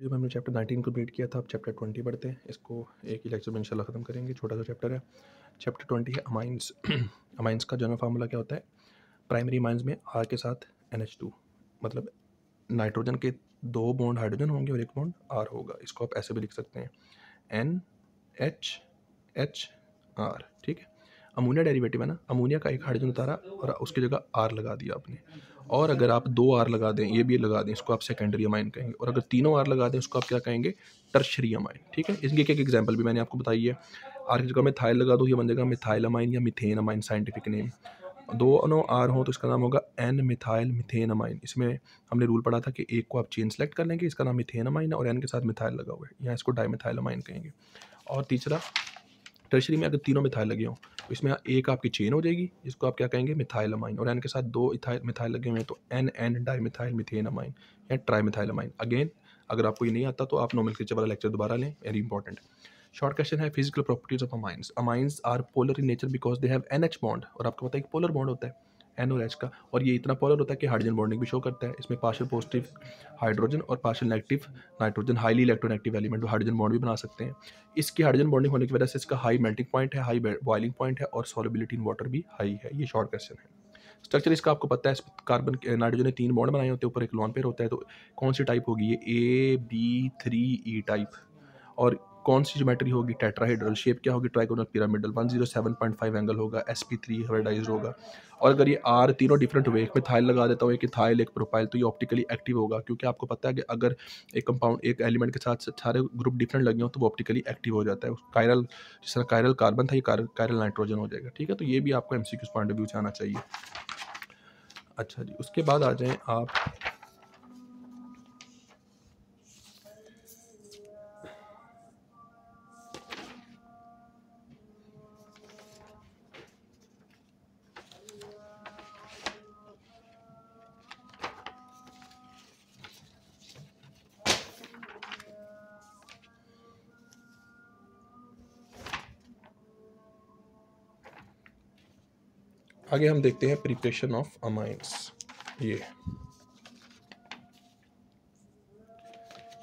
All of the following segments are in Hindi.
जो हमने चैप्टर 19 कंप्लीट किया था, अब चैप्टर 20 पढ़ते हैं। इसको एक ही लेक्चर में इंशाल्लाह ख़त्म करेंगे। छोटा सा चैप्टर है। चैप्टर 20 है अमाइंस। अमाइंस का जनरल फार्मूला क्या होता है? प्राइमरी अमाइंस में आर के साथ NH2, मतलब नाइट्रोजन के 2 बॉन्ड हाइड्रोजन होंगे और 1 बॉन्ड आर होगा। इसको आप ऐसे भी लिख सकते हैं NHHR। ठीक है। अमोनिया डेरिवेटिव है ना, अमोनिया का एक हाइड्रोजन उतारा और उसकी जगह आर लगा दिया आपने। और अगर आप 2 आर लगा दें, ये भी लगा दें, इसको आप सेकेंडरी अमाइन कहेंगे। और अगर तीनों आर लगा दें, उसको आप क्या कहेंगे? Tertiary amine. ठीक है। इसकी एक एग्जांपल भी मैंने आपको बताई है। आर की जगह मिथाइल लगा दो, ये बन जाएगा मिथाइल अमाइन या मीथेन अमाइन, साइंटिफिक नेम। दोनों आर हो तो इसका नाम होगा एन मिथाइल मीथेन अमाइन। इसमें हमने रूल पढ़ा था कि एक को आप चेन सेलेक्ट कर लेंगे, इसका नाम मीथेन अमाइन है और एन के साथ मिथाइल लगा हुआ है, यहाँ इसको डाईमिथाइल अमाइन कहेंगे। और तीसरा, टर्शरी में अगर तीनों मिथाइल लगे हों तो इसमें एक आपकी चेन हो जाएगी, इसको आप क्या कहेंगे? Methyl amine. और एन के साथ 2 मिथाइल लगे हुए हैं तो एन डाईमिथाइल मीथेन अमाइन या ट्राईमिथाइल अमाइन। अगेन, अगर आपको ये नहीं आता तो आप नोमेनक्लेचर वाला लेक्चर दोबारा लें, वेरी इंपॉर्टेंट। शॉर्ट क्वेश्चन है physical properties of amines. Amines are polar in nature because they have NH bond. और आपको पता है कि पोलर बॉन्ड होता है N और H का, और ये इतना पोलर होता है कि हाइड्रोजन बॉन्डिंग भी शो करता है। इसमें पार्शियल पॉजिटिव हाइड्रोजन और partial negative nitrogen, highly electronegative element hydrogen bond भी बना सकते हैं। इसकी हाइड्रोजन बॉन्डिंग होने की वजह से इसका हाई मेल्टिंग पॉइंट है, हाई बॉइलिंग पॉइंट है और सॉल्युबिलिटी इन वाटर भी हाई है। ये शॉर्ट क्वेश्चन है। स्ट्रक्चर इसका आपको पता है, कार्बन नाइट्रोजन ने 3 बॉन्ड बनाए होते हैं, ऊपर एक लोन पेयर होता है। तो कौन सी टाइप होगी? ये AB3E टाइप। और कौन सी ज्योमेट्री होगी? टेट्राहेड्रल। शेप क्या होगी? Trigonal pyramidal. 107.5 एंगल होगा। sp3 हाइब्रिडाइज्ड होगा। और अगर ये आर तीनों डिफरेंट हुए, एक मिथाइल लगा देता हूँ, एक इथाइल, एक प्रोपाइल, तो ये ऑप्टिकली एक्टिव होगा, क्योंकि आपको पता है कि अगर एक कंपाउंड एक एलिमेंट के साथ सारे ग्रुप डिफरेंट लगे हो तो वो ऑप्टिकली एक्टिव हो जाता है। कायरल, जिस तरह कायरल कार्बन था, ये कायरल नाइट्रोजन हो जाएगा। ठीक है। तो ये भी आपको MCQ पॉइंट ऑफ व्यू से आना चाहिए। अच्छा जी, उसके बाद आ जाएं आप आगे हम देखते हैं प्रिपरेशन ऑफ अमाइंस। ये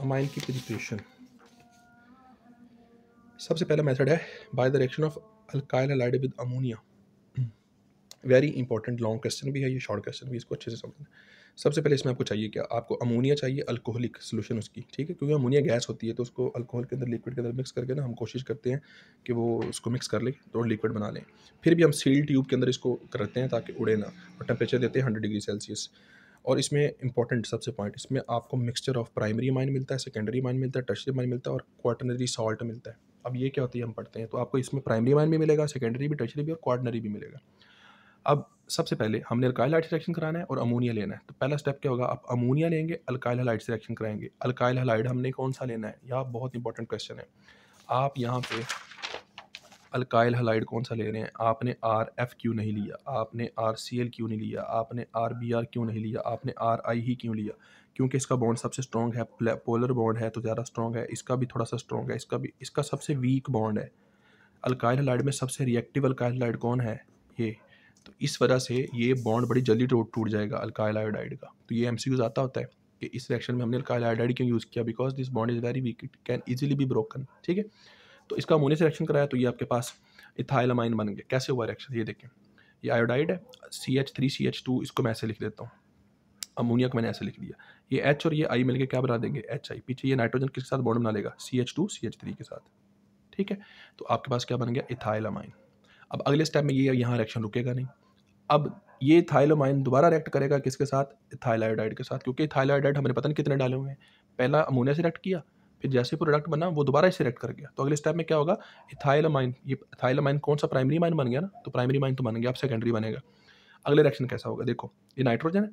अमाइन की प्रिपरेशन, सबसे पहला मेथड है by the reaction of alkyl halide with ammonia. Very important, long question भी है ये, शॉर्ट क्वेश्चन भी, इसको अच्छे से समझना। सबसे पहले इसमें आपको चाहिए क्या? आपको अमोनिया चाहिए, अल्कोहलिक सोल्यूशन उसकी। ठीक है। क्योंकि अमोनिया गैस होती है तो उसको अल्कोहल के अंदर, लिक्विड के अंदर मिक्स करके ना हम कोशिश करते हैं कि वो उसको मिक्स कर ले तो लिक्विड बना लें। फिर भी हम सील ट्यूब के अंदर इसको करते हैं ताकि उड़े ना, और टेम्परेचर देते हैं 100 डिग्री सेल्सियस। और इसमें इंपॉर्टेंट सबसे पॉइंट, इसमें आपको मिक्सचर ऑफ प्राइमरी अमाइन मिलता है, सेकेंडरी अमाइन मिलता है, टर्शियरी अमाइन मिलता है और क्वाटरनरी सॉल्ट मिलता है। अब ये क्या होती है हम पढ़ते हैं, तो आपको इसमें प्राइमरी अमाइन भी मिलेगा, सेकेंडरी भी, टर्शियरी भी और क्वाटरनरी भी मिलेगा। अब सबसे पहले हमने अल्काइल हाइड से रिएक्शन कराना है और अमोनिया लेना है। तो पहला स्टेप क्या होगा? आप अमोनिया लेंगे, अल्काइल हाइड से रिएक्शन कराएंगे। अल्काइल हाइड हमने कौन सा लेना है? यह बहुत इंपॉर्टेंट क्वेश्चन है। आप यहाँ पे अल्काइल हाइड कौन सा ले रहे हैं? आपने RF क्यों नहीं लिया? आपने RCl क्यों नहीं लिया? आपने RBr क्यों नहीं लिया? आपने RI ही क्यों लिया? क्योंकि इसका बॉन्ड सबसे स्ट्रॉन्ग है, पोलर बॉन्ड है तो ज़्यादा स्ट्रॉन्ग है। इसका भी थोड़ा सा स्ट्रॉन्ग है, इसका भी, इसका सबसे वीक बॉन्ड है। अल्काइल हाइड में सबसे रिएक्टिव अल्काइल हाइड कौन है? ये। तो इस वजह से ये बॉन्ड बड़ी जल्दी टूट जाएगा अल्काइल आयोडाइड का। तो ये MCQs आता होता है कि इस रिएक्शन में हमने अल्काइल आयोडाइड क्यों यूज़ किया? Because this bond is very weak, it can easily be broken. ठीक है। तो इसका अमोनिया से रिएक्शन कराया तो ये आपके पास इथाइल अमाइन बन गया। कैसे हुआ रिएक्शन? ये देखें, ये आयोडाइड है, CH3CH2, इसको मैं ऐसे लिख देता हूँ, अमोनिया को मैंने ऐसे लिख दिया। ये H और ये I मिलकर क्या बना देंगे? HI। पीछे ये नाइट्रोजन किसके साथ बॉन्ड बना लेगा? CH2CH3 के साथ। ठीक है। तो आपके पास क्या बन गया? Ethyl amine. अब अगले स्टेप में ये यहाँ रिएक्शन रुकेगा नहीं। अब ये इथाइल अमाइन दोबारा रिएक्ट करेगा किसके साथ? इथाइल आयोडाइड के साथ, क्योंकि इथाइल आयोडाइड हमने पता नहीं कितने डाले हुए हैं। पहला अमोनिया से रिएक्ट किया, फिर जैसे प्रोडक्ट बना वो दोबारा इससे रिएक्ट कर गया। तो अगले स्टेप में क्या होगा? इथाइल अमाइन, ये इथाइल अमाइन कौन सा? प्राइमरी अमाइन बन गया ना, तो प्राइमरी अमाइन तो बन गया, अब सेकेंडरी बनेगा। अगले रिएक्शन कैसा होगा? देखो, ये नाइट्रोजन है,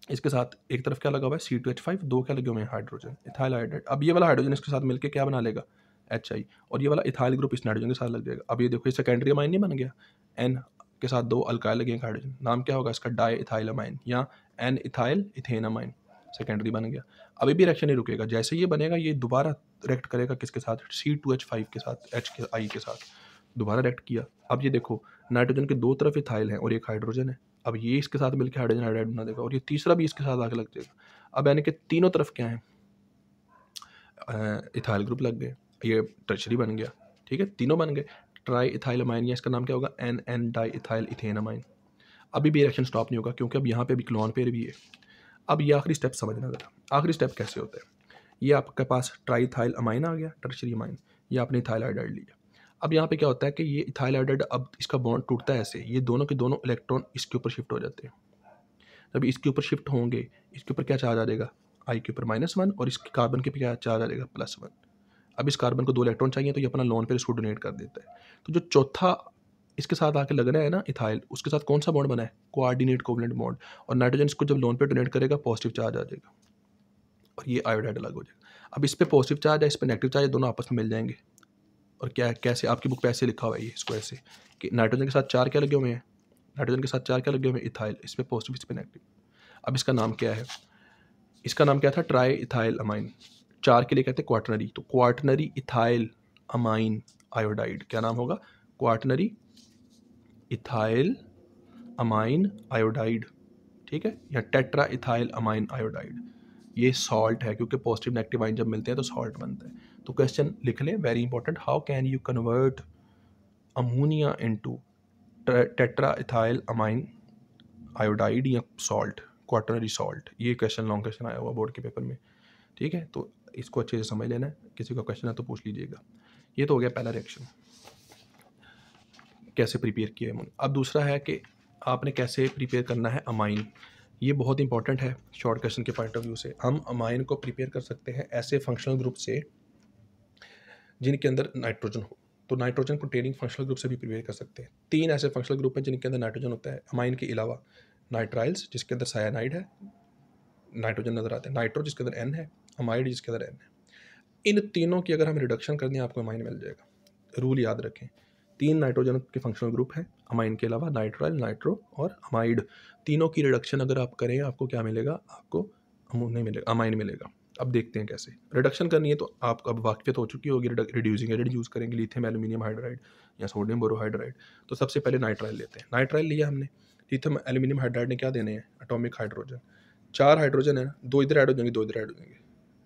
इसके साथ एक तरफ क्या लगा हुआ है? C2H5, 2 क्या लगे हुए हैं? Hydrogen, ethyl hydride. अब ये वाला हाइड्रोजन इसके साथ मिलकर क्या बना लेगा? HI। और ये वाला इथाइल ग्रुप इस नाइट्रोजन के साथ लग जाएगा। अब ये देखो, ये सेकेंडरी अमाइन नहीं बन गया? N के साथ 2 अल्काइल लगे हैं हाइड्रोजन, नाम क्या होगा इसका? डाई इथाइल अमाइन या N ethyl ethane amine, secondary बन गया। अभी भी रिएक्शन नहीं रुकेगा, जैसे ये बनेगा ये दोबारा रिएक्ट करेगा किसके साथ? C2H5 के साथ, I के साथ, दोबारा रिएक्ट किया। अब ये देखो, नाइट्रोजन के 2 तरफ इथाइल है और एक हाइड्रोजन है। अब ये इसके साथ मिलकर हाइड्रोजन हाइड्राइड बना देगा और ये तीसरा भी इसके साथ आगे लग जाएगा। अब यानी कि तीनों तरफ क्या है? इथाइल ग्रुप लग गए, ये टर्शरी बन गया, ठीक है, तीनों बन गए। ट्राई इथाइल अमाइन, या इसका नाम क्या होगा, N N di ethyl ethane amine. अभी भी रिएक्शन स्टॉप नहीं होगा क्योंकि अब यहाँ पे भी क्लोन पेयर भी है। अब ये आखिरी स्टेप समझना ज़रा, आखिरी स्टेप कैसे होता है। ये आपके पास ट्राई इथाइल अमाइन आ गया, टर्शरी अमाइन, ये आपने इथाइल हाइड्राइड लिया। अब यहाँ पे क्या होता है कि ये इथाइल हाइड्राइड, अब इसका बॉन्ड टूटता है ऐसे, ये दोनों के दोनों इलेक्ट्रॉन इसके ऊपर शिफ्ट हो जाते हैं। जब इसके ऊपर शिफ्ट होंगे, इसके ऊपर क्या चार्ज आ जाएगा, आई के ऊपर -1, और इसके कार्बन के पे क्या चार्ज आ जाएगा, +1। अब इस कार्बन को 2 इलेक्ट्रॉन चाहिए, तो ये अपना लोन पेयर इसको डोनेट कर देता है। तो जो चौथा इसके साथ आके लगना है ना इथाइल, उसके साथ कौन सा बॉन्ड बना है, कोऑर्डिनेट कोवलेंट बॉन्ड, और नाइट्रोजन इसको जब लोन पेयर डोनेट करेगा पॉजिटिव चार्ज आ जाएगा और ये आयोडाइड अलग हो जाएगा। अब इस पे पॉजिटिव चार्ज है, इस पे नेगेटिव चार्ज है, दोनों आपस में मिल जाएंगे। और क्या कैसे, आपकी बुक पे ऐसे लिखा हुआ है ये, इसको ऐसे कि नाइट्रोजन के साथ चार क्या लगे हुए हैं, नाइट्रोजन के साथ चार क्या लगे हुए हैं, इथाइल, इस पे पॉजिटिव इस पे नेगेटिव। अब इसका नाम क्या है, इसका नाम क्या था, ट्राई इथाइल अमाइन। चार के लिए कहते हैं क्वाटनरी, तो क्वाटनरी इथाइल अमाइन आयोडाइड, क्या नाम होगा, क्वाटनरी इथाइल अमाइन आयोडाइड, ठीक है, या टेट्रा इथाइल अमाइन आयोडाइड। ये सॉल्ट है क्योंकि पॉजिटिव नेगेटिव आइन जब मिलते हैं तो सॉल्ट बनता है। तो क्वेश्चन लिख लें, very important, how can you convert ammonia into tetra ethyl amine iodide या सॉल्ट, क्वाटरनरी सॉल्ट। ये क्वेश्चन लॉन्ग क्वेश्चन आया हुआ बोर्ड के पेपर में, ठीक है, तो इसको अच्छे से समझ लेना है, किसी का क्वेश्चन है तो पूछ लीजिएगा। ये तो हो गया पहला रिएक्शन, कैसे प्रिपेयर किया है। अब दूसरा है कि आपने कैसे प्रिपेयर करना है अमाइन। ये बहुत इंपॉर्टेंट है शॉर्ट क्वेश्चन के पॉइंट ऑफ व्यू से। हम अमाइन को प्रिपेयर कर सकते हैं ऐसे फंक्शनल ग्रुप से जिनके अंदर नाइट्रोजन हो, तो नाइट्रोजन कंटेनिंग फंक्शनल ग्रुप से भी प्रिपेयर कर सकते हैं। 3 ऐसे फंक्शनल ग्रुप हैं जिनके अंदर नाइट्रोजन होता है अमाइन के अलावा। नाइट्राइल्स जिसके अंदर सायानाइड है, नाइट्रोजन नजर आता है, नाइट्रो जिसके अंदर एन है, अमाइड जिसके अंदर एन है। इन तीनों की अगर हम रिडक्शन कर दें आपको अमाइन मिल जाएगा। रूल याद रखें, 3 नाइट्रोजन के फंक्शनल ग्रुप है अमाइन के अलावा, नाइट्राइल, नाइट्रो और अमाइड। तीनों की रिडक्शन अगर आप करें आपको क्या मिलेगा, आपको अमोनिया मिलेगा, अमाइन मिलेगा। अब देखते हैं कैसे रिडक्शन करनी है। तो आप अब वाकिफियत हो चुकी होगी, रिड्यूसिंग एजेंट यूज़ करेंगे, लिथियम एल्यूमिनियम हाइड्राइड या सोडियम बोरोहाइड्राइड। तो सबसे पहले नाइट्राइल लेते हैं, नाइट्राइल लिया हमने, लिथियम एल्यूमिनियम हाइड्राइड ने क्या देने हैं, एटॉमिक हाइड्रोजन। 4 हाइड्रोजन है ना, 2 इधर ऐड हो जाएंगे, 2 इधर ऐड हो जाएंगे।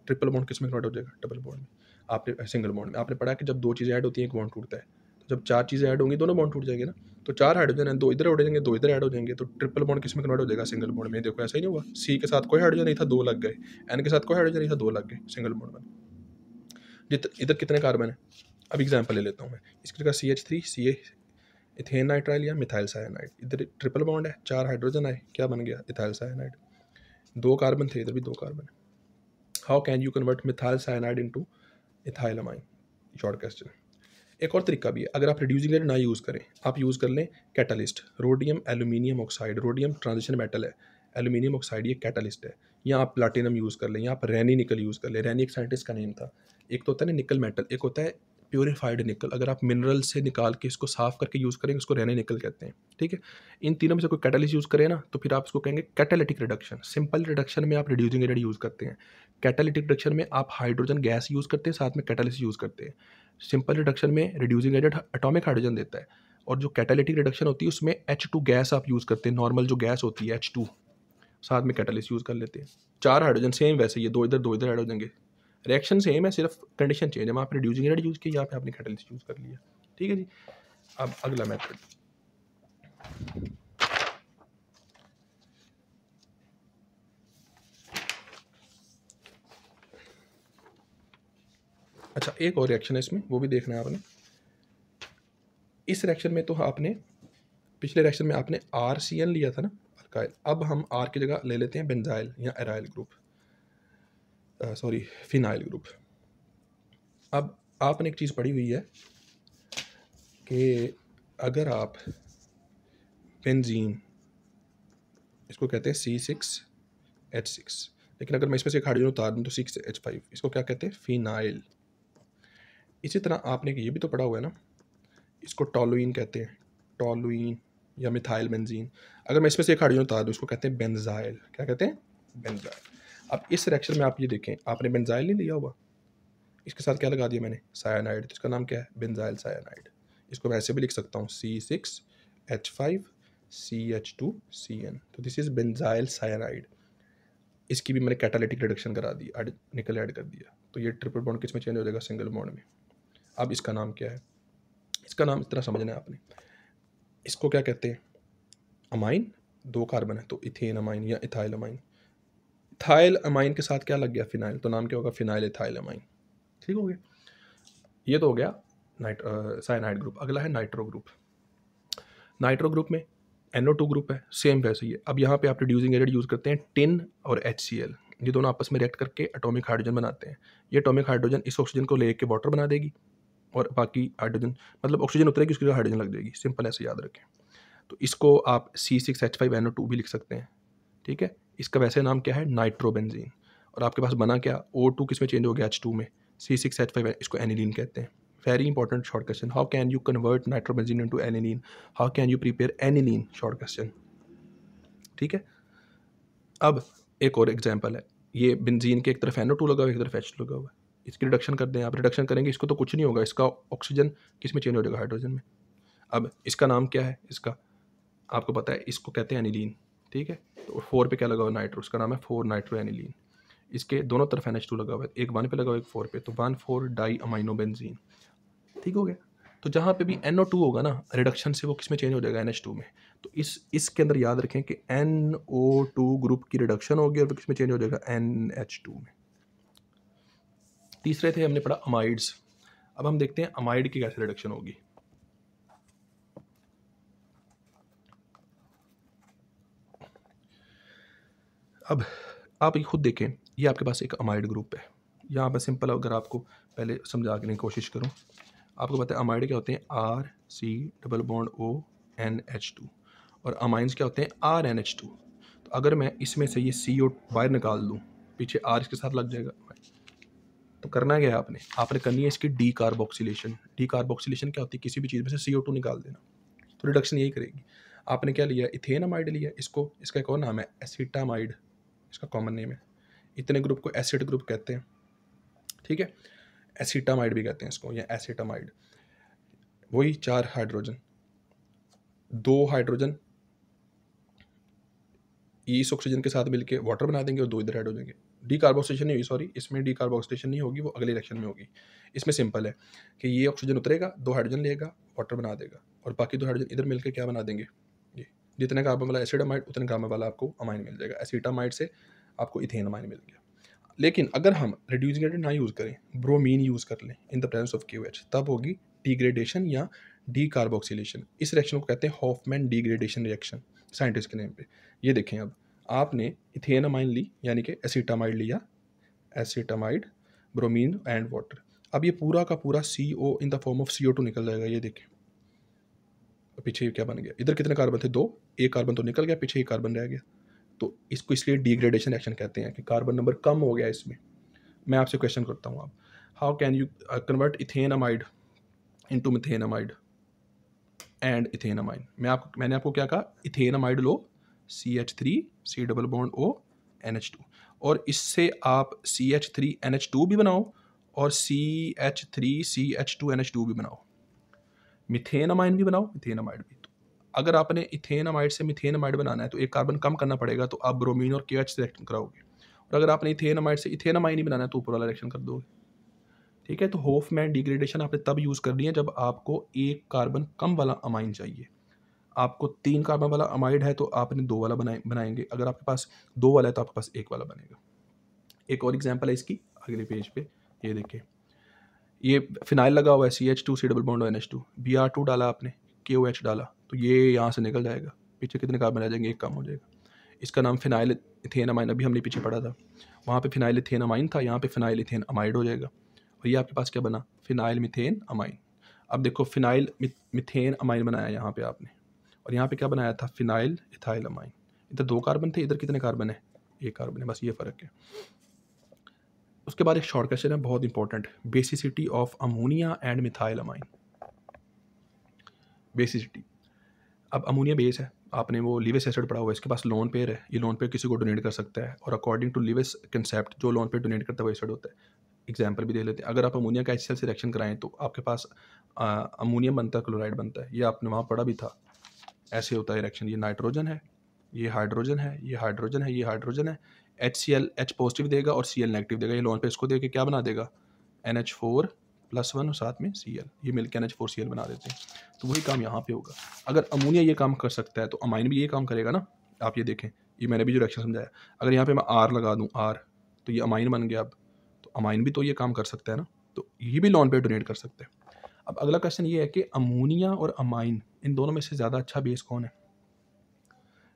ट्रिपल बॉन्ड किस में कन्वर्ट हो जाएगा, डबल बॉन्ड में। आपने सिंगल बॉन्ड में आपने पढ़ा कि जब 2 चीज़ें ऐड होती हैं एक बॉन्ड टूटता है, तो जब 4 चीज़ें ऐड होंगी दोनों बॉन्ड टूट जाएंगे ना। तो 4 हाइड्रोजन है, 2 इधर ऐड हो जाएंगे, 2 इधर ऐड हो जाएंगे, तो ट्रिपल बॉन्ड किस में कन्वर्ट हो जाएगा, सिंगल बॉन्ड में। देखो ऐसा ही नहीं हुआ, सी के साथ कोई हाइड्रोजन नहीं था, 2 लग गए, एन के साथ कोई हाइड्रोजन नहीं था, 2 लग गए, सिंगल बॉन्ड में। इधर कितने कार्बन है, अब एग्जाम्पल ले लेता हूँ मैं। इसकी जगह CH3 CA इथेन नाइट्राइल या मिथाइल साइनाइड, इधर ट्रिपल बॉन्ड है, 4 हाइड्रोजन आए, क्या बन गया, इथाइल साइनाइड। 2 कार्बन थे, इधर भी 2 कार्बन है। How can you convert methyl cyanide into ethyl amine, short question. एक और तरीका भी है, अगर आप रिड्यूसिंग एजेंट ना यूज़ करें, आप यूज़ कर लें catalyst, rhodium aluminium oxide. Rhodium transition metal है, एल्यूमिनियम ऑक्साइड ये कैटलिस्ट है। या आप प्लाटिनम यूज़ कर लें, या आप रैनी निकल यूज़ कर लें। रैनी एक साइंटिस्ट का नेम था। एक तो होता है ना निकल मेटल, एक होता है प्योरीफाइड निकल। अगर आप मिनरल से निकाल के इसको साफ करके यूज़ करेंगे उसको रैनी निकल कहते हैं, ठीक है। इन तीनों में से कोई कैटलिस्ट यूज़ करें ना तो फिर आप इसको कहेंगे कैटालिटिक रिडक्शन। सिंपल रिडक्शन में आप रिड्यूसिंग एजेंट यूज़ करते हैं, कैटालिटिक रिडक्शन में आप हाइड्रोजन गैस यूज़ करते हैं, साथ में कैटलिस्ट यूज़ करते हैं। सिंपल रिडक्शन में रिड्यूसिंग एजेंट एटॉमिक हाइड्रोजन देता है, और जो कैटालिटिक रिडक्शन होती है उसमें H2 गैस आप यूज़ करते हैं, नॉर्मल जो गैस होती है H2, साथ में कैटलिस्ट यूज़ कर लेते हैं। 4 हाइड्रोजन सेम वैसे ये 2 इधर ऐड हो जाएंगे, रिएक्शन सेम है, सिर्फ कंडीशन चेंज है। वहाँ पर रिड्यूसिंग एजेंट यूज़ किया, यहाँ पे आपने कैटलिस्ट यूज़ कर लिया, ठीक है जी। अब अगला मेथड, अच्छा एक और रिएक्शन है इसमें, वो भी देखना है आपने। इस रिएक्शन में तो आपने पिछले रिएक्शन में आपने RCN लिया था ना अल्काइल, अब हम R की जगह ले लेते हैं बेंजाइल या aryl group, sorry phenyl group. अब आपने एक चीज़ पढ़ी हुई है कि अगर आप बेंजीन, इसको कहते हैं C6H6, लेकिन अगर मैं इसमें से एक हाइड्रोजन उतार दूँ तो 6H5, इसको क्या कहते हैं, फिनाइल। इसी तरह आपने ये भी तो पढ़ा हुआ है ना, इसको टॉलुइन कहते हैं, टॉलुइन या मिथाइल बेंजीन। अगर मैं इसमें से एक हाइड्रोजन उतार दूँ इसको कहते हैं बेंजाइल, क्या कहते हैं, बेंजाइल। अब इस रिएक्शन में आप ये देखें, आपने बेंजाइल नहीं लिया हुआ, इसके साथ क्या लगा दिया मैंने, सायानाइड, इसका नाम क्या है, बेंजाइल सायानाइड। इसको मैं ऐसे भी लिख सकता हूँ C6H5CH2CN, तो दिस इज बेंजाइल सायानाइड। इसकी भी मैंने कैटालिटिक रिडक्शन करा दी, निकल ऐड कर दिया, तो ये ट्रिपल बॉन्ड किस में चेंज हो जाएगा, सिंगल बॉन्ड में। अब इसका नाम क्या है, इसका नाम इस तरह समझना है आपने, इसको क्या कहते हैं, अमाइन, 2 कार्बन है तो इथेन अमाइन या इथाइल अमाइन। इथाइल अमाइन के साथ क्या लग गया, फिनाइल, तो नाम क्या होगा, फिनाइल इथाइल अमाइन। ठीक हो गया, ये तो हो गया साइनाइड ग्रुप। अगला है नाइट्रो ग्रुप। नाइट्रो ग्रुप में NO2 ग्रुप है, सेम वैसे ही है। अब यहाँ पे आप रिड्यूसिंग एजेंट यूज़ करते हैं टिन और HCl, ये दोनों आपस में रिएक्ट करके एटॉमिक हाइड्रोजन बनाते हैं। ये एटॉमिक हाइड्रोजन इस ऑक्सीजन को लेके वाटर बना देगी और बाकी हाइड्रोजन, मतलब ऑक्सीजन उतरेगी उसकी जगह हाइड्रोजन लग जाएगी, सिंपल ऐसे याद रखें। तो इसको आप C6H5NO2 भी लिख सकते हैं। ठीक है, इसका वैसे नाम क्या है, नाइट्रोबेंजीन। और आपके पास बना क्या, O2 किस में चेंज हो गया, H2 में, C6H5, इसको एनिलीन कहते हैं। Very important short question, how can you convert nitrobenzene into aniline, how can you prepare aniline, short question. ठीक है, अब एक और एग्जांपल है, ये बेंजीन के एक तरफ NO2 लगा हुआ है, एक तरफ H2 लगा हुआ है, इसकी रिडक्शन कर दें आप, रिडक्शन करेंगे इसको तो कुछ नहीं होगा, इसका ऑक्सीजन किस में चेंज हो जाएगा, हाइड्रोजन में। अब इसका नाम क्या है, इसका आपको पता है, इसको कहते हैं एनिलीन। ठीक है, तो 4 पे क्या लगा हुआ, नाइट्रो, उसका नाम है 4 नाइट्रो एनिलीन। इसके दोनों तरफ NH2 लगा हुआ है, एक 1 पे लगा हुआ है, एक 4 पे, तो 1,4 डाई अमाइनो बेंजीन। ठीक हो गया, तो जहाँ पे भी NO2 होगा ना, रिडक्शन से वो किस में चेंज हो जाएगा, NH2 में। तो इसके अंदर याद रखें कि NO2 ग्रुप की रिडक्शन होगी और किस में चेंज हो जाएगा, NH2 में। तीसरे थे, हमने पढ़ा अमाइड्स। अब हम देखते हैं अमाइड की कैसे रिडक्शन होगी। अब आप ये खुद देखें, ये आपके पास एक अमाइड ग्रुप है। यहाँ पर सिंपल, अगर आपको पहले समझाने की कोशिश करूँ, आपको पता है अमाइड क्या होते हैं, RC≡ONH2, और अमाइंस क्या होते हैं, RNH2। तो अगर मैं इसमें से ये CO बाहर निकाल दूँ, पीछे R इसके साथ लग जाएगा, तो करना क्या है आपने करनी है इसकी डी कार्बोक्सिलेशन। डी कार्बोक्सिलेशन क्या होती है, किसी भी चीज़ में से CO2 निकाल देना, तो रिडक्शन यही करेगी। आपने क्या लिया, इथेन अमाइड लिया, इसको, इसका एक और नाम है एसिटामाइड, इसका कॉमन नेम है। इतने ग्रुप को एसिड ग्रुप कहते हैं। ठीक है, एसिटामाइड भी कहते हैं इसको, या एसिटामाइड। वही 4 हाइड्रोजन, 2 हाइड्रोजन इस ऑक्सीजन के साथ मिलके वाटर बना देंगे और 2 इधर ऐड हो जाएंगे। डी कार्बोक्सिलेशन नहीं हुई, सॉरी, इसमें डी कार्बोक्सिलेशन नहीं होगी, वो अगले रिएक्शन में होगी। इसमें सिंपल है कि ये ऑक्सीजन उतरेगा, 2 हाइड्रोजन लेगा, वाटर बना देगा, और बाकी 2 हाइड्रोजन इधर मिलकर क्या बना देंगे, ये जितने कार्बन वाला एसिडामाइड उतने कार्बन वाला आपको अमाइन मिल जाएगा। एसिटामाइड से आपको इथेन अमाइन मिल गया। लेकिन अगर हम रिड्यूसिंग एजेंट ना यूज़ करें, ब्रोमीन यूज़ कर लें in the presence of KOH, तब होगी डिग्रेडेशन या डी कार्बोक्सिलेशन। इस रिएक्शन को कहते हैं हॉफमैन डिग्रेडेशन रिएक्शन, साइंटिस्ट के नेम पे। ये देखें, अब आपने इथेन अमाइन ली, यानी कि एसिटामाइड लिया, एसिटामाइड, ब्रोमीन एंड वाटर। अब ये पूरा का पूरा CO in the form of CO2 निकल जाएगा। ये देखें, पीछे क्या बन गया, इधर कितने कार्बन थे, 2, एक कार्बन तो निकल गया, पीछे एक कार्बन रह गया। तो इसको इसलिए डिग्रेडेशन रिएक्शन कहते हैं कि कार्बन नंबर कम हो गया इसमें। मैं आपसे क्वेश्चन करता हूँ, आप how can you convert ethane amide into methane amide and ethane amine. मैंने आपको क्या कहा, इथेन अमाइड लो, CH3 C double bond O NH2, और इससे आप CH3NH2 भी बनाओ और CH3CH2NH2 भी बनाओ, मिथेन अमाइन भी बनाओ, मिथेन अमाइड भी। तो अगर आपने इथेन अमाइड से मिथेन अमाइड बनाना है तो एक कार्बन कम करना पड़ेगा, तो आप ब्रोमीन और KOH से रिएक्शन कराओगे। और अगर आपने इथेन अमाइड से इथेन अमाइन ही बनाना है तो ऊपर वाला रिएक्शन कर दोगे। ठीक है, तो हॉफमैन डिग्रेडेशन आपने तब यूज़ करनी है जब आपको एक कार्बन कम वाला अमाइन चाहिए। आपको 3 कार्बन वाला अमाइड है तो आपने 2 वाला बनाएंगे, अगर आपके पास 2 वाला है तो आपके पास 1 वाला बनेगा। एक और एग्जांपल है इसकी, अगले पेज पे, ये देखिए, ये फिनाइल लगा हुआ है, CH2 C double bond NH2, Br2 डाला आपने, KOH डाला, तो ये यहाँ से निकल जाएगा, पीछे कितने कार्बन रह जाएंगे, 1 कम हो जाएगा। इसका नाम फिनाइल इथेन अमाइन, अभी हमने पीछे पढ़ा था, वहाँ पे फिनाइल इथेन अमाइन था, यहाँ पे फिनाइल इथेन अमाइड हो जाएगा। और ये आपके पास क्या बना, फिनाइल मिथेन अमाइन। अब देखो, फिनाइल मिथेन अमाइन बनाया यहाँ पे आपने, और यहाँ पे क्या बनाया था, फिनाइल इथाइल अमाइन। इधर 2 कार्बन थे, इधर कितने कार्बन है, 1 कार्बन है, बस ये फ़र्क है। उसके बाद एक शॉर्ट क्वेश्चन है बहुत important, basicity of ammonia and methyl amine. Basicity, अब अमोनिया बेस है, आपने वो लिविस एसिड पढ़ा हुआ है, इसके पास लोन पेयर है, ये लोन पेयर किसी को डोनेट कर सकता है, और अकॉर्डिंग टू लिविस कंसेप्ट जो लोन पेयर डोनेट करता है वो एसिड होता है। एग्जाम्पल भी दे लेते हैं, अगर आप अमोनिया का HCl से रिएक्शन कराएं तो आपके पास अमोनियम बनता है, क्लोराइड बनता है, ये आपने वहाँ पढ़ा भी था। ऐसे होता है रिएक्शन, ये नाइट्रोजन है, ये हाइड्रोजन है, ये हाइड्रोजन है, ये हाइड्रोजन है, HCl H पॉजिटिव देगा और Cl नेगेटिव देगा, ये लोन पे इसको देके क्या बना देगा NH4+1 और साथ में Cl, ये मिलकर NH4Cl बना देते हैं। तो वही काम यहाँ पे होगा। अगर अमोनिया ये काम कर सकता है तो अमाइन भी ये काम करेगा ना। आप ये देखें, ये मैंने भी जो रिएक्शन समझाया, अगर यहाँ पे मैं R लगा दूँ R, तो ये अमाइन बन गया। अब तो अमाइन भी तो ये काम कर सकता है ना, तो ये भी लोन पे डोनेट कर सकते हैं। अब अगला क्वेश्चन ये है कि अमोनिया और अमाइन इन दोनों में से ज़्यादा अच्छा बेस कौन है,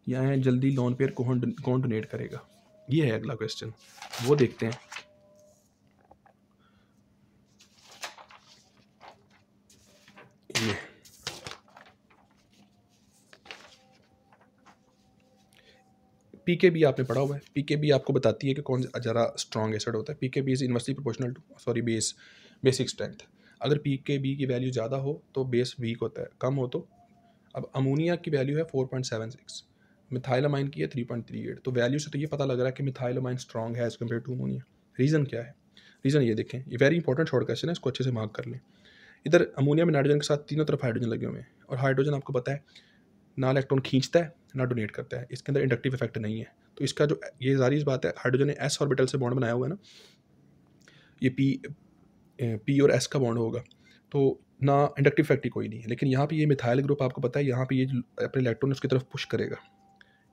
या जल्दी लोन पेयर कौन डोनेट करेगा, ये है अगला क्वेश्चन, वो देखते हैं। ये पीकेबी आपने पढ़ा हुआ है। पीकेबी आपको बताती है कि कौन ज़्यादा स्ट्रॉन्ग एसिड होता है। PKb is inversely proportional to basic strength. अगर पीकेबी की वैल्यू ज़्यादा हो तो बेस वीक होता है, कम हो तो। अब अमोनिया की वैल्यू है 4.76, मिथाइलामाइन की है 3.38। तो वैल्यू से तो ये पता लग रहा है कि मिथाइलामाइन स्ट्रॉन्ग है as compare to ammonia. Reason क्या है? रीज़न ये देखें, ये वेरी इंपॉर्टेंट शॉर्ट क्वेश्चन है, इसको अच्छे से मार्क कर लें। इधर अमोनिया में नाइट्रोजन के साथ तीनों तरफ हाइड्रोजन लगे हुए हैं, और हाइड्रोजन आपको पता है ना इलेक्ट्रॉन खींचता है ना डोनेट करता है, इसके अंदर इंडक्टिव इफेक्ट नहीं है। तो इसका जो ये जारी इस बात है, हाइड्रोजन ने एस ऑर्बिटल से बॉन्ड बनाया हुआ है ना, ये पी और एस का बॉन्ड होगा, तो ना इंडक्टिव इफेक्ट ही कोई नहीं है। लेकिन यहाँ पे ये मिथाइल ग्रुप आपको पता है, यहाँ पे ये अपने इलेक्ट्रॉन उसकी तरफ पुश करेगा,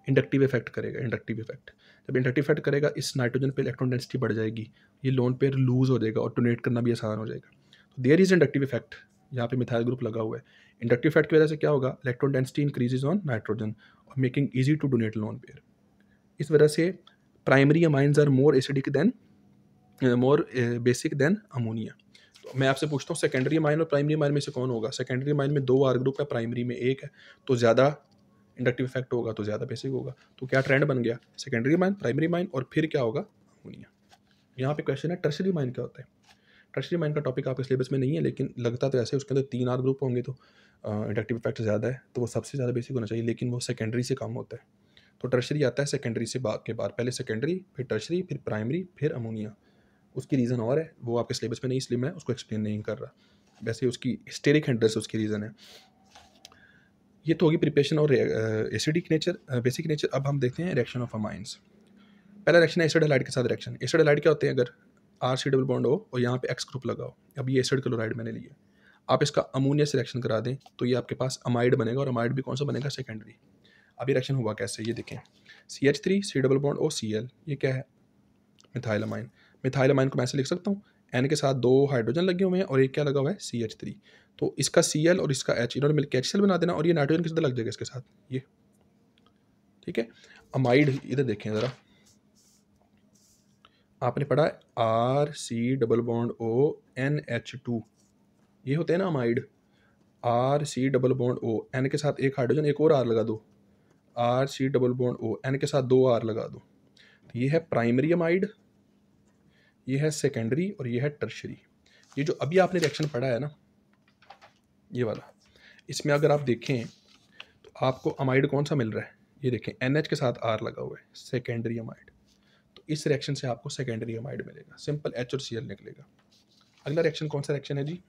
इंडक्टिव इफेक्ट करेगा। इंडक्टिव इफेक्ट जब इंडक्टिव इफेक्ट करेगा, इस नाइट्रोजन पे इलेक्ट्रॉन डेंसिटी बढ़ जाएगी, ये लोन पेयर लूज हो जाएगा और डोनेट करना भी आसान हो जाएगा। तो देयर इज इंडक्टिव इफेक्ट, यहाँ पे मिथाइल ग्रुप लगा हुआ है। इंडक्टिव इफेक्ट की वजह से क्या होगा, electron density increases on nitrogen और making easy to donate lone pair. इस वजह से primary amines are more acidic then more basic than ammonia. तो मैं आपसे पूछता हूँ, सेकेंडरी अमाइन और प्राइमरी अमाइन में से कौन होगा? सेकेंडरी अमाइन में 2 R ग्रुप है, प्राइमरी में 1 है, तो ज़्यादा इंडक्टिव इफेक्ट होगा, तो ज़्यादा बेसिक होगा। तो क्या ट्रेंड बन गया, सेकेंडरी अमाइन, प्राइमरी अमाइन, और फिर क्या होगा, अमोनिया। यहाँ पे क्वेश्चन है टर्शरी अमाइन क्या होता है। टर्शरी अमाइन का टॉपिक आपके सिलेबस में नहीं है, लेकिन लगता तो ऐसे उसके अंदर 3 R ग्रुप होंगे, तो इंडक्टिव इफेक्ट ज़्यादा है, तो वो सबसे ज़्यादा बेसिक होना चाहिए, लेकिन वो सेकेंडरी से कम होता है। तो टर्शरी आता है सेकेंडरी से के बाद, पहले सेकेंडरी, फिर टर्शरी, फिर प्राइमरी, फिर अमोनिया। उसकी रीज़न और है, वो आपके सिलेबस में नहीं, इसलिए मैं उसको एक्सप्लेन नहीं कर रहा। वैसे उसकी स्टेरिक हिंड्रेंस उसकी रीज़न है। ये तो होगी प्रिपरेशन और एसिडिक नेचर, बेसिक नेचर। अब हम देखते हैं रिएक्शन ऑफ अमाइंस। पहला रिएक्शन है एसिड हैलाइड के साथ रिएक्शन। एसिड हैलाइड क्या होते हैं, अगर RC डबल बॉन्ड हो और यहाँ पे X ग्रुप लगा हो, अब ये एसिड क्लोराइड मैंने लिया, आप इसका अमोनिया से रिएक्शन करा दें तो ये आपके पास अमाइड बनेगा, और अमाइड भी कौन सा बनेगा, सेकेंडरी। अब ये रिएक्शन हुआ कैसे, ये देखें, CH3 C double bond O Cl, ये क्या है, मिथाइल अमाइन। मिथाइल अमाइन को मैं ऐसे लिख सकता हूँ, N के साथ 2 हाइड्रोजन लगे हुए हैं और एक क्या लगा हुआ है, CH3। तो इसका Cl और इसका H, इन्होंने मिलकर HCl बना देना, और ये नाइट्रोजन किस तरह लग जाएगा इसके साथ, ये ठीक है। अमाइड इधर देखें ज़रा, आपने पढ़ा RC double bond O NH2, ये होते हैं ना amide. RC double bond O, N के साथ एक हाइड्रोजन, एक और R लगा दो, RC double bond O, N के साथ 2 R लगा दो, तो ये है प्राइमरी अमाइड, ये है सेकेंडरी, और ये है टर्शरी। ये जो अभी आपने रिएक्शन पढ़ा है ना, ये वाला, इसमें अगर आप देखें तो आपको अमाइड कौन सा मिल रहा है, ये देखें NH के साथ R लगा हुआ है, सेकेंडरी अमाइड। तो इस रिएक्शन से आपको सेकेंडरी अमाइड मिलेगा, सिंपल H और Cl निकलेगा। अगला रिएक्शन कौन सा रिएक्शन है जी,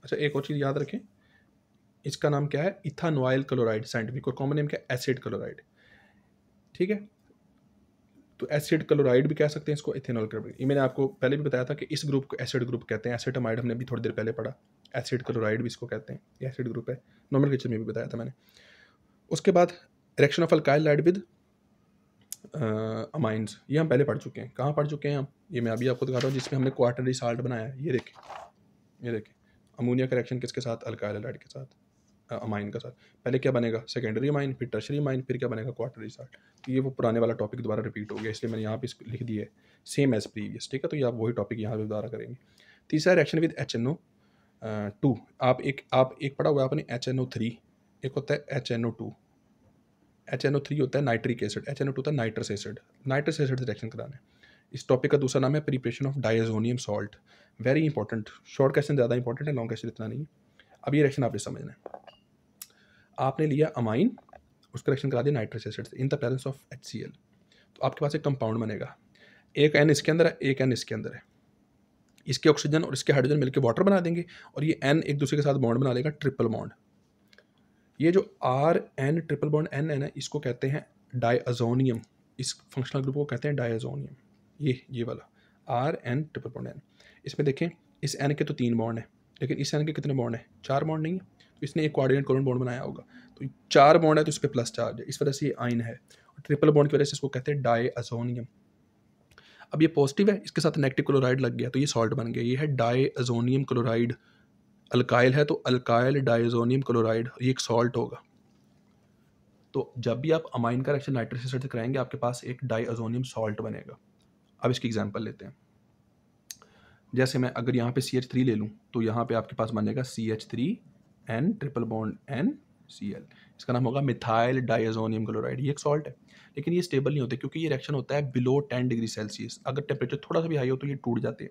अच्छा एक और चीज़ याद रखें, इसका नाम क्या है, इथानॉइल क्लोराइड, साइंटिफिक और कॉमन नेम क्या है, एसिड क्लोराइड, ठीक है। तो एसिड क्लोराइड भी कह सकते हैं इसको, इथेनॉल क्लोराइड। ये मैंने आपको पहले भी बताया था कि इस ग्रुप को एसिड ग्रुप कहते हैं। एसिटामाइड हमने भी थोड़ी देर पहले पढ़ा, एसिड क्लोराइड भी इसको कहते हैं, ये एसिड ग्रुप है, नॉमेनक्लेचर में भी बताया था मैंने। उसके बाद reaction of alkyl halide with amines, ये हम पहले पढ़ चुके हैं। कहाँ पढ़ चुके हैं हम, ये मैं अभी आपको दिखा रहा हूँ, जिसमें हमने क्वार्टरली साल्ट बनाया है। ये देखें अमोनिया का रिएक्शन किसके साथ, अल्काइल हैलाइड के साथ, अमाइन के साथ। पहले क्या बनेगा, सेकेंडरी अमाइन, फिर टर्शरी अमाइन, फिर क्या बनेगा, क्वार्टरली साल्ट। तो ये वो पुराने वाला टॉपिक दोबारा रिपीट हो गया, इसलिए मैंने यहाँ पे लिख दिया है सेम एज प्रीवियस, ठीक है। तो ये आप वही टॉपिक यहाँ पे दोबारा करेंगे। तीसरा रिएक्शन विद HNO2। आप एक पढ़ा हुआ है आपने HNO3, एक होता है HNO2। HNO3 होता है नाइट्रिक एसिड, HNO2 होता है नाइट्रस एसिड। नाइट्रस एसिड से रिएक्शन कराना है। इस टॉपिक का दूसरा नाम है preparation of diazonium salt. Very important, short question ज़्यादा इंपॉर्टेंट है, लॉन्ग क्वेश्चन इतना नहीं। अब ये रिएक्शन आपने समझना है, आपने लिया अमाइन, उसका रिएक्शन करा दिया नाइट्रस एसिड से in the presence of HCl, तो आपके पास एक कंपाउंड बनेगा, एक N इसके अंदर है, एक N इसके अंदर है। इसके ऑक्सीजन और इसके हाइड्रोजन मिलकर वाटर बना देंगे, और ये N एक दूसरे के साथ बॉन्ड बना लेगा, ट्रिपल बॉन्ड। ये जो RN ट्रिपल बॉन्ड N है ना, इसको कहते हैं डायज़ोनियम, इस फंक्शनल ग्रुप को कहते हैं डायज़ोनियम, ये वाला RN ट्रिपल बॉन्ड N। इसमें देखें इस N के तो 3 बॉन्ड हैं, लेकिन इस N के कितने बॉन्ड हैं? 4 बॉन्ड नहीं है, तो इसने एक कोऑर्डिनेट कोवेलेंट बॉन्ड बनाया होगा, तो 4 बॉन्ड है तो इस पर प्लस चार्ज है, इस वजह से ये आइन है। और ट्रिपल बॉन्ड की वजह से इसको कहते हैं डायज़ोनियम। अब ये पॉजिटिव है, इसके साथ नेगेटिव क्लोराइड लग गया तो ये सॉल्ट बन गया, ये है डायज़ोनियम क्लोराइड। अल्काइल है तो अल्काइल डायज़ोनियम क्लोराइड, ये एक सॉल्ट होगा। तो जब भी आप अमाइन का रिएक्शन नाइट्रिक एसिड से कराएंगे आपके पास एक डायज़ोनियम सॉल्ट बनेगा। अब इसकी एग्जांपल लेते हैं। जैसे मैं अगर यहाँ पे CH3 ले लूँ तो यहाँ पे आपके पास बनेगा CH3N ट्रिपल बॉन्ड NCl, इसका नाम होगा मिथाइल डायज़ोनियम क्लोराइड। ये एक सॉल्ट है, लेकिन ये स्टेबल नहीं होते क्योंकि ये रिएक्शन होता है बिलो 10 डिग्री सेल्सियस। अगर टेम्परेचर थोड़ा सा भी हाई हो तो ये टूट जाते हैं,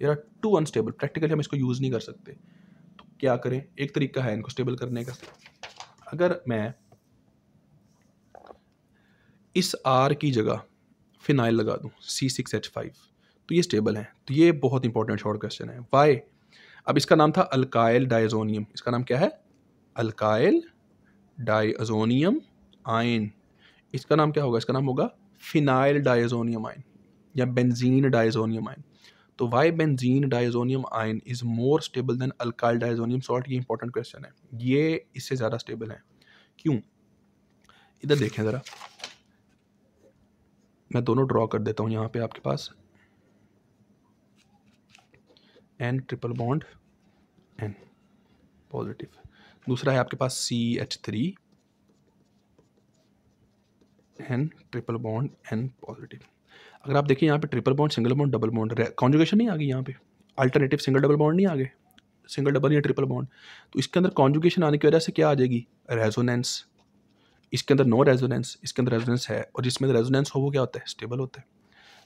ये आर टू अनस्टेबल, प्रैक्टिकली हम इसको यूज़ नहीं कर सकते। तो क्या करें? एक तरीका है इनको स्टेबल करने का। अगर मैं इस R की जगह फिनाइल लगा दूं C6H5 तो ये स्टेबल है। तो ये बहुत इंपॉर्टेंट शॉर्ट क्वेश्चन है, वाई? अब इसका नाम था अल्काइल डायज़ोनियम, इसका नाम क्या है? Alkyl diazonium ion. इसका नाम क्या होगा? इसका नाम होगा फिनाइल डायज़ोनियम आयन या बेंजीन डायज़ोनियम आयन। तो why benzene diazonium ion is more stable than alkyl diazonium salt? ये इंपॉर्टेंट क्वेश्चन है, ये इससे ज़्यादा स्टेबल है। क्यों? इधर देखें ज़रा, मैं दोनों ड्रॉ कर देता हूँ। यहाँ पे आपके पास N triple bond N positive, दूसरा है आपके पास CH3 N triple bond N positive. अगर आप देखिए यहाँ पे triple bond, single bond, double bond, conjugation नहीं आ गई यहाँ पे, अल्टरनेटिव सिंगल डबल बॉन्ड नहीं आ गए, सिंगल डबल या ट्रिपल बॉन्ड। तो इसके अंदर कॉन्जुगेशन आने की वजह से क्या आ जाएगी? रेजोनेंस। इसके अंदर नो रेजोनेंस, इसके अंदर रेजोनेंस है, और जिसमें रेजोनेंस हो वो क्या होता है? स्टेबल होता है।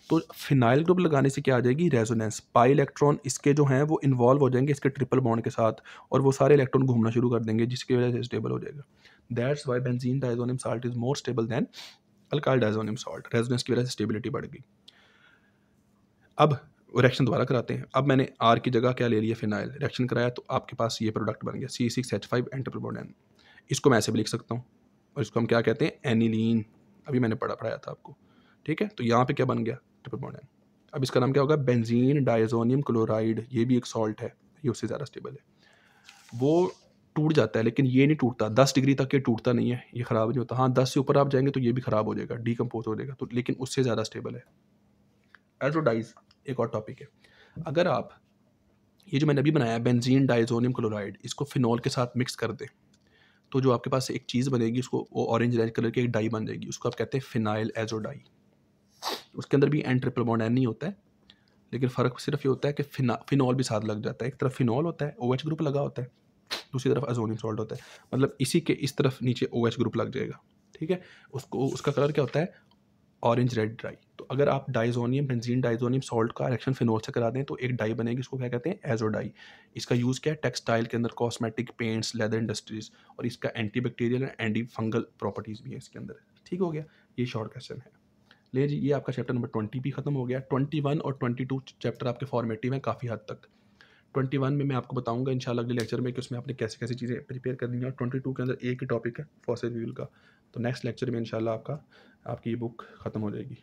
तो फिनाइल ग्रुप लगाने से क्या आ जाएगी? रेजोनेंस। पाई इलेक्ट्रॉन इसके जो हैं वो इन्वॉल्व हो जाएंगे इसके ट्रिपल बॉन्ड के साथ, और वो सारे इलेक्ट्रॉन घूमना शुरू कर देंगे, जिसकी वजह से स्टेबल हो जाएगा। That's why benzene diazonium salt is more stable than alkyl diazonium salt. Resonance की वजह से स्टेबिलिटी बढ़ गई। अब रिएक्शन दोबारा कराते हैं। अब मैंने R की जगह क्या ले लिया? फिनाइल। रिएक्शन कराया तो आपके पास ये प्रोडक्ट बन गया C6H5N ट्रिपल बॉन्ड N। इसको मैं ऐसे भी लिख सकता हूँ, और इसको हम क्या कहते हैं? एनिलीन। अभी मैंने पढ़ाया था आपको, ठीक है। तो यहाँ पे क्या बन गया? Triple bond N। अब इसका नाम क्या होगा? Benzene diazonium chloride. ये भी एक सॉल्ट है, ये उससे ज़्यादा स्टेबल है। वो टूट जाता है, लेकिन ये नहीं टूटता 10 डिग्री तक, ये टूटता नहीं है, ये ख़राब नहीं होता। हाँ, 10 से ऊपर आप जाएंगे तो ये भी ख़राब हो जाएगा, डीकम्पोज हो जाएगा, तो लेकिन उससे ज़्यादा स्टेबल है। एजोडाइज एक और टॉपिक है। अगर आप ये जो मैंने अभी बनाया बेंजीन डायज़ोनियम क्लोराइड, इसको फिनॉल के साथ मिक्स कर दें तो जो आपके पास एक चीज़ बनेगी, उसको वो ऑरेंज रेड कलर की एक डाई बन जाएगी, उसको आप कहते हैं फिनाइल एजोडाई। उसके अंदर भी N ट्रिपल बॉन्ड N नहीं होता है, लेकिन फ़र्क सिर्फ ये होता है कि फिनॉल भी साथ लग जाता है। एक तरफ फिनॉल होता है, OH ग्रुप लगा होता है, दूसरी तरफ अजोनियम सॉल्ट होता है, मतलब इसी के इस तरफ नीचे OH ग्रुप लग जाएगा, ठीक है। उसको उसका कलर क्या होता है? Orange red dye. तो अगर आप डायज़ोनियम बेंजीन डायज़ोनियम सॉल्ट का रिएक्शन फिनॉल से करा दें तो एक डाई बनेगी, इसको क्या कहते हैं? एजोडाई। इसका यूज़ क्या है? टेक्सटाइल के अंदर, कॉस्मेटिक, पेंट्स, लेदर इंडस्ट्रीज, और इसका anti bacterial and anti fungal properties भी है इसके अंदर। ठीक हो गया, ये शॉर्ट क्वेश्चन है। ले जी, ये आपका चैप्टर नंबर 20 भी खत्म हो गया। 21 और 22 चैप्टर आपके फॉर्मेटिव हैं काफ़ी हद तक। 21 में मैं आपको बताऊंगा इंशाल्लाह अगले लेक्चर में कि उसमें आपने कैसे कैसी चीज़ें प्रिपेयर करनी है, और 22 के अंदर एक ही टॉपिक है फॉसिल फ्यूल का। तो नेक्स्ट लेक्चर में इंशाल्लाह आपकी ये बुक ख़त्म हो जाएगी।